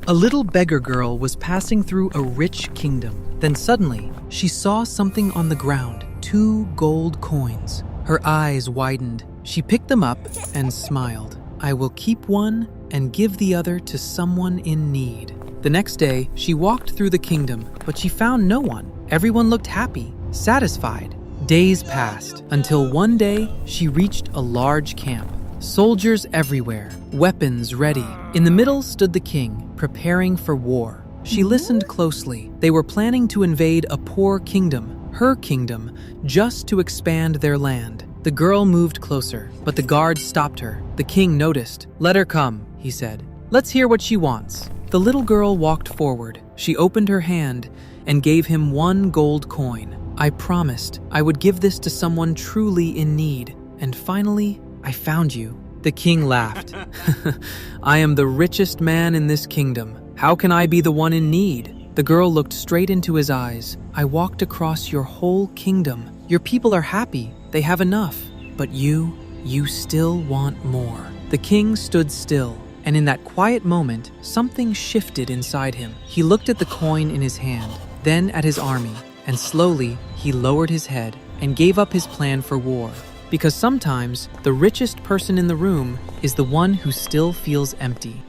A little beggar girl was passing through a rich kingdom. Then suddenly, she saw something on the ground, 2 gold coins. Her eyes widened. She picked them up and smiled. I will keep one and give the other to someone in need. The next day, she walked through the kingdom, but she found no one. Everyone looked happy, satisfied. Days passed until one day she reached a large camp. Soldiers everywhere, weapons ready. In the middle stood the king, preparing for war. She listened closely. They were planning to invade a poor kingdom, her kingdom, just to expand their land. The girl moved closer, but the guard stopped her. The king noticed. "Let her come," he said. "Let's hear what she wants." The little girl walked forward. She opened her hand and gave him 1 gold coin. "I promised I would give this to someone truly in need. And finally, I found you." The king laughed. "I am the richest man in this kingdom. How can I be the one in need?" The girl looked straight into his eyes. "I walked across your whole kingdom. Your people are happy. They have enough. But you still want more." The king stood still, and in that quiet moment, something shifted inside him. He looked at the coin in his hand, then at his army, and slowly he lowered his head and gave up his plan for war. Because sometimes the richest person in the room is the one who still feels empty.